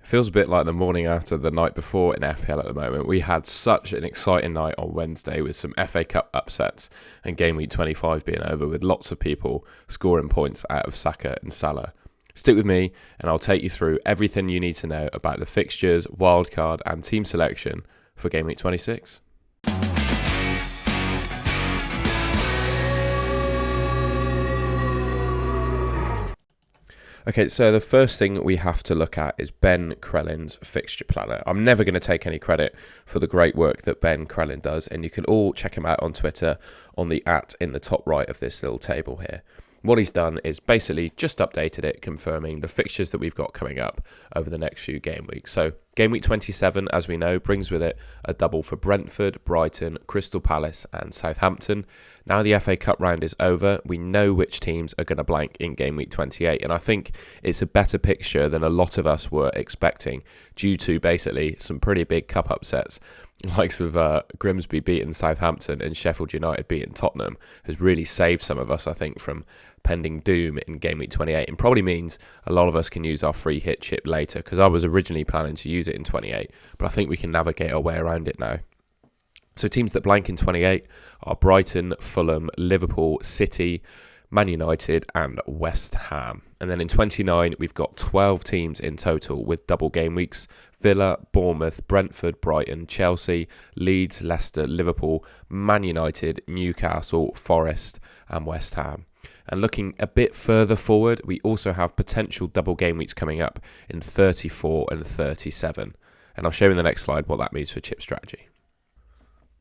Feels a bit like the morning after the night before in FPL at the moment. We had such an exciting night on Wednesday with some FA Cup upsets and game week 25 being over, with lots of people scoring points out of Saka and Salah. Stick with me and I'll take you through everything you need to know about the fixtures, wildcard and team selection for game week 26. Okay, so the first thing we have to look at is Ben Crellin's fixture planner. I'm never going to take any credit for the great work that Ben Crellin does, and you can all check him out on Twitter on the @ in the top right of this little table here. What he's done is basically just updated it, confirming the fixtures that we've got coming up over the next few game weeks. So game week 27, as we know, brings with it a double for Brentford, Brighton, Crystal Palace and Southampton. Now the FA Cup round is over, we know which teams are going to blank in game week 28, and I think it's a better picture than a lot of us were expecting due to basically some pretty big cup upsets. Likes of Grimsby beating Southampton and Sheffield United beating Tottenham has really saved some of us, I think, from pending doom in game week 28, and probably means a lot of us can use our free hit chip later, because I was originally planning to use it in 28, but I think we can navigate our way around it now. So teams that blank in 28 are Brighton, Fulham, Liverpool, City, Man United and West Ham. And then in 29, we've got 12 teams in total with double game weeks: Villa, Bournemouth, Brentford, Brighton, Chelsea, Leeds, Leicester, Liverpool, Man United, Newcastle, Forest and West Ham. And looking a bit further forward, we also have potential double game weeks coming up in 34 and 37. And I'll show you in the next slide what that means for chip strategy.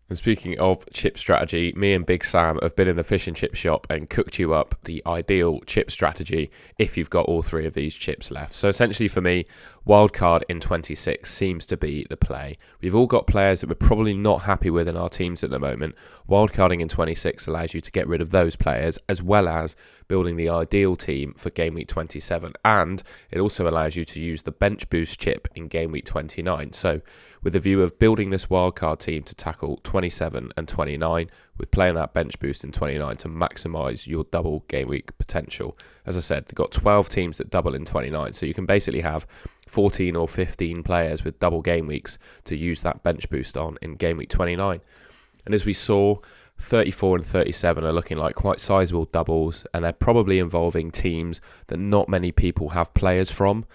And speaking of chip strategy, me and Big Sam have been in the fish and chip shop and cooked you up the ideal chip strategy if you've got all three of these chips left. So essentially for me, wildcard in 26 seems to be the play. We've all got players that we're probably not happy with in our teams at the moment. Wildcarding in 26 allows you to get rid of those players, as well as building the ideal team for game week 27. And it also allows you to use the bench boost chip in game week 29. So with a view of building this wildcard team to tackle 27 and 29, with playing that bench boost in 29 to maximise your double game week potential. As I said, they've got 12 teams that double in 29, so you can basically have 14 or 15 players with double game weeks to use that bench boost on in game week 29. And as we saw, 34 and 37 are looking like quite sizable doubles, and they're probably involving teams that not many people have players from.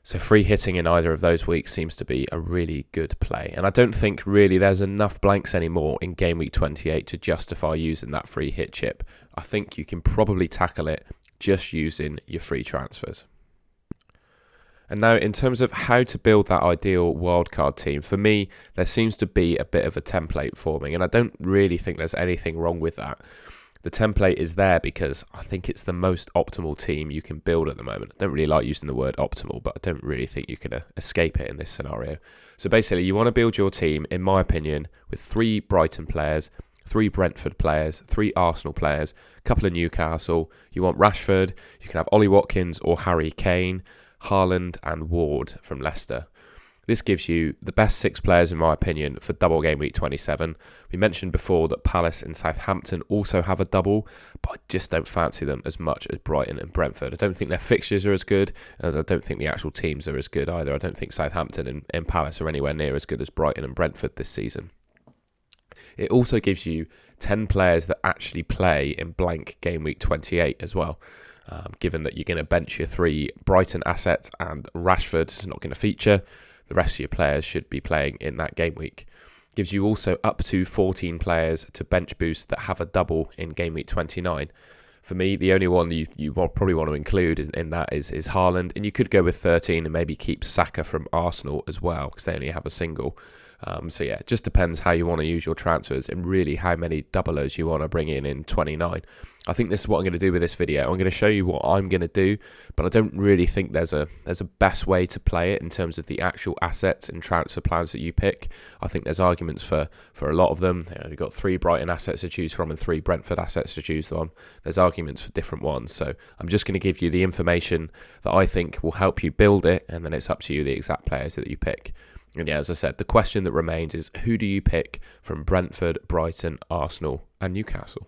So free hitting in either of those weeks seems to be a really good play. And I don't think really there's enough blanks anymore in game week 28 to justify using that free hit chip. I think you can probably tackle it just using your free transfers. And now in terms of how to build that ideal wildcard team, for me, there seems to be a bit of a template forming, and I don't really think there's anything wrong with that. The template is there because I think it's the most optimal team you can build at the moment. I don't really like using the word optimal, but I don't really think you can escape it in this scenario. So basically, you want to build your team, in my opinion, with 3 Brighton players, 3 Brentford players, 3 Arsenal players, a couple of Newcastle. You want Rashford, you can have Ollie Watkins or Harry Kane, Haaland and Ward from Leicester. This gives you the best 6 players, in my opinion, for double game week 27. We mentioned before that Palace and Southampton also have a double, but I just don't fancy them as much as Brighton and Brentford. I don't think their fixtures are as good, and I don't think the actual teams are as good either. I don't think Southampton and Palace are anywhere near as good as Brighton and Brentford this season. It also gives you 10 players that actually play in blank game week 28 as well. Given that you're going to bench your 3 Brighton assets and Rashford is not going to feature, the rest of your players should be playing in that game week. Gives you also up to 14 players to bench boost that have a double in game week 29. For me, the only one you probably want to include in that is Haaland, and you could go with 13 and maybe keep Saka from Arsenal as well, because they only have a single. So yeah, it just depends how you want to use your transfers and really how many doublers you want to bring in 29. I think this is what I'm going to do with this video. I'm going to show you what I'm going to do, but I don't really think there's a best way to play it in terms of the actual assets and transfer plans that you pick. I think there's arguments for a lot of them. You've got 3 Brighton assets to choose from and 3 Brentford assets to choose from. There's arguments for different ones. So I'm just going to give you the information that I think will help you build it, and then it's up to you the exact players that you pick. And yeah, as I said, the question that remains is, who do you pick from Brentford, Brighton, Arsenal and Newcastle?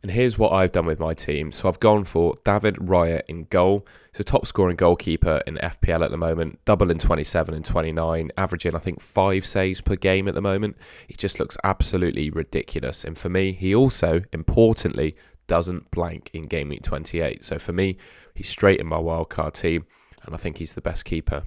And here's what I've done with my team. So I've gone for David Raya in goal. He's a top scoring goalkeeper in FPL at the moment, double in 27 and 29, averaging I think 5 saves per game at the moment. He just looks absolutely ridiculous. And for me, he also, importantly, doesn't blank in game week 28. So for me, he's straight in my wildcard team, and I think he's the best keeper.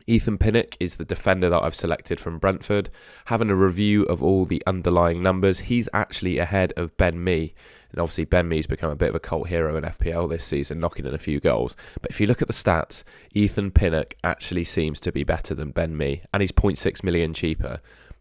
Ethan Pinnock is the defender that I've selected from Brentford. Having a review of all the underlying numbers, he's actually ahead of Ben Mee. And obviously Ben Mee's become a bit of a cult hero in FPL this season, knocking in a few goals. But if you look at the stats, Ethan Pinnock actually seems to be better than Ben Mee, and he's 0.6 million cheaper.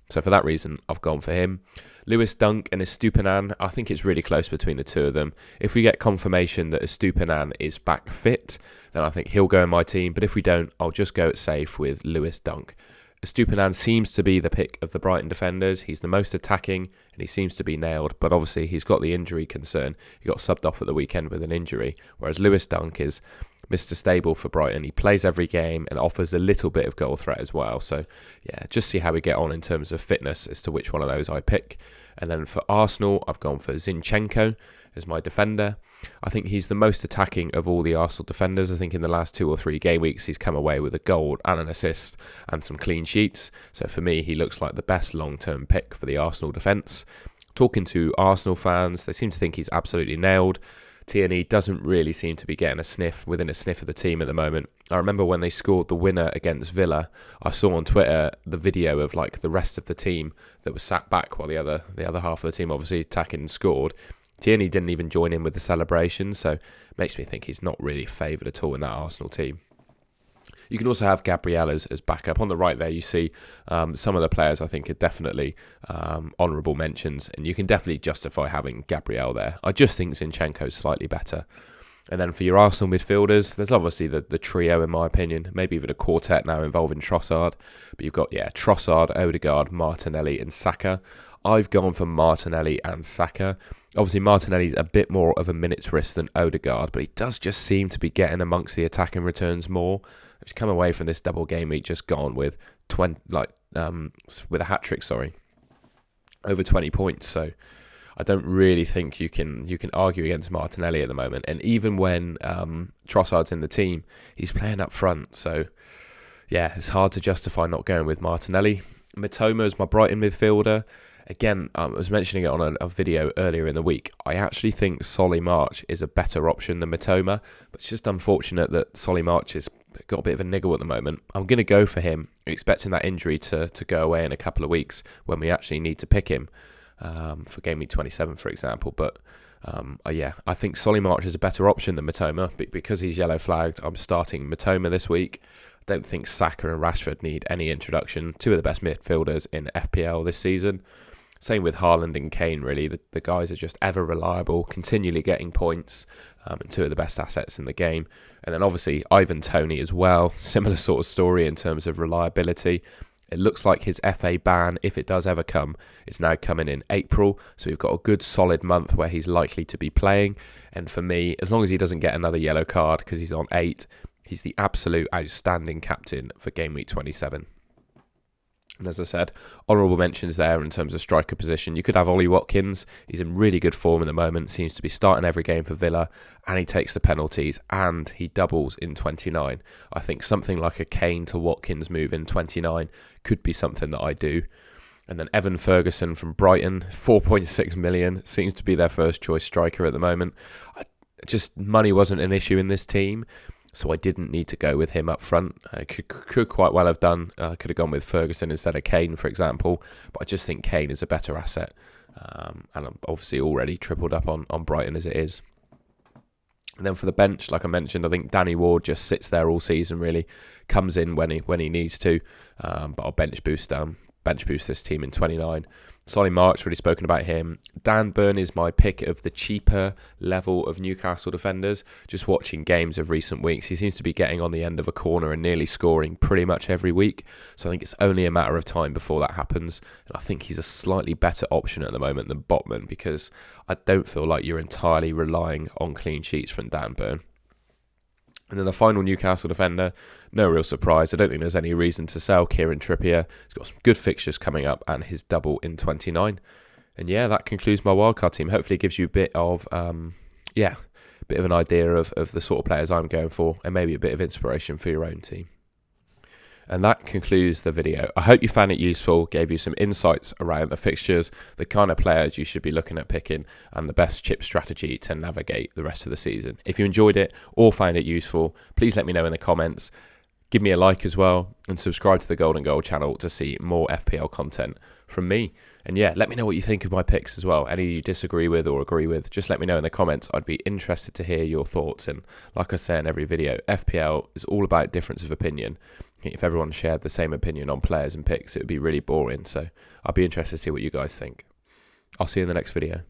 So for that reason, I've gone for him. Lewis Dunk and Estupinan, I think it's really close between the two of them. If we get confirmation that Estupinan is back fit, then I think he'll go in my team. But if we don't, I'll just go it safe with Lewis Dunk. Estupinan seems to be the pick of the Brighton defenders. He's the most attacking and he seems to be nailed. But obviously he's got the injury concern. He got subbed off at the weekend with an injury. Whereas Lewis Dunk is Mr. Stable for Brighton. He plays every game and offers a little bit of goal threat as well. So yeah, just see how we get on in terms of fitness as to which one of those I pick. And then for Arsenal, I've gone for Zinchenko as my defender. I think he's the most attacking of all the Arsenal defenders. I think in the last 2 or 3 game weeks, he's come away with a goal and an assist and some clean sheets. So for me, he looks like the best long-term pick for the Arsenal defence. Talking to Arsenal fans, they seem to think he's absolutely nailed. Tierney doesn't really seem to be getting within a sniff of the team at the moment. I remember when they scored the winner against Villa, I saw on Twitter the video of like the rest of the team that was sat back while the other half of the team obviously attacking and scored. Tierney didn't even join in with the celebration, so it makes me think he's not really favoured at all in that Arsenal team. You can also have Gabriel as backup. On the right there, you see some of the players I think are definitely honourable mentions, and you can definitely justify having Gabriel there. I just think Zinchenko's slightly better. And then for your Arsenal midfielders, there's obviously the trio, in my opinion, maybe even a quartet now involving Trossard. But you've got, Trossard, Odegaard, Martinelli and Saka. I've gone for Martinelli and Saka. Obviously, Martinelli's a bit more of a minutes risk than Odegaard, but he does just seem to be getting amongst the attacking returns more. He's come away from this double game week just gone with with a hat trick, over 20 points. So I don't really think you can argue against Martinelli at the moment. And even when Trossard's in the team, he's playing up front. So yeah, it's hard to justify not going with Martinelli. Mitoma is my Brighton midfielder. Again, I was mentioning it on a video earlier in the week. I actually think Solly March is a better option than Mitoma, but it's just unfortunate that Solly March has got a bit of a niggle at the moment. I'm going to go for him, expecting that injury to go away in a couple of weeks when we actually need to pick him for game week 27, for example. But I think Solly March is a better option than Mitoma, but because he's yellow flagged, I'm starting Mitoma this week. I don't think Saka and Rashford need any introduction. 2 of the best midfielders in FPL this season. Same with Haaland and Kane, really. The guys are just ever reliable, continually getting points, and 2 of the best assets in the game. And then obviously Ivan Toney as well. Similar sort of story in terms of reliability. It looks like his FA ban, if it does ever come, is now coming in April. So we've got a good solid month where he's likely to be playing. And for me, as long as he doesn't get another yellow card because he's on 8, he's the absolute outstanding captain for game week 27. And as I said, honourable mentions there in terms of striker position. You could have Ollie Watkins. He's in really good form at the moment. Seems to be starting every game for Villa. And he takes the penalties. And he doubles in 29. I think something like a Kane to Watkins move in 29 could be something that I do. And then Evan Ferguson from Brighton, 4.6 million. Seems to be their first choice striker at the moment. Money wasn't an issue in this team. So I didn't need to go with him up front. I could quite well have done. I could have gone with Ferguson instead of Kane, for example. But I just think Kane is a better asset. And I'm obviously already tripled up on Brighton as it is. And then for the bench, like I mentioned, I think Danny Ward just sits there all season, really. Comes in when he needs to. But I'll bench boost this team in 29. Solly March, already spoken about him. Dan Burn is my pick of the cheaper level of Newcastle defenders. Just watching games of recent weeks, he seems to be getting on the end of a corner and nearly scoring pretty much every week. So I think it's only a matter of time before that happens. And I think he's a slightly better option at the moment than Botman because I don't feel like you're entirely relying on clean sheets from Dan Burn. And then the final Newcastle defender, no real surprise. I don't think there's any reason to sell Kieran Trippier. He's got some good fixtures coming up and his double in 29. And yeah, that concludes my wildcard team. Hopefully it gives you a bit of, bit of an idea of the sort of players I'm going for, and maybe a bit of inspiration for your own team. And that concludes the video. I hope you found it useful, gave you some insights around the fixtures, the kind of players you should be looking at picking, and the best chip strategy to navigate the rest of the season. If you enjoyed it or found it useful, please let me know in the comments. Give me a like as well, and subscribe to the Golden Goal channel to see more FPL content from me. And yeah, let me know what you think of my picks as well. Any you disagree with or agree with, just let me know in the comments. I'd be interested to hear your thoughts. And like I say in every video, FPL is all about difference of opinion. If everyone shared the same opinion on players and picks, it would be really boring. So I'd be interested to see what you guys think. I'll see you in the next video.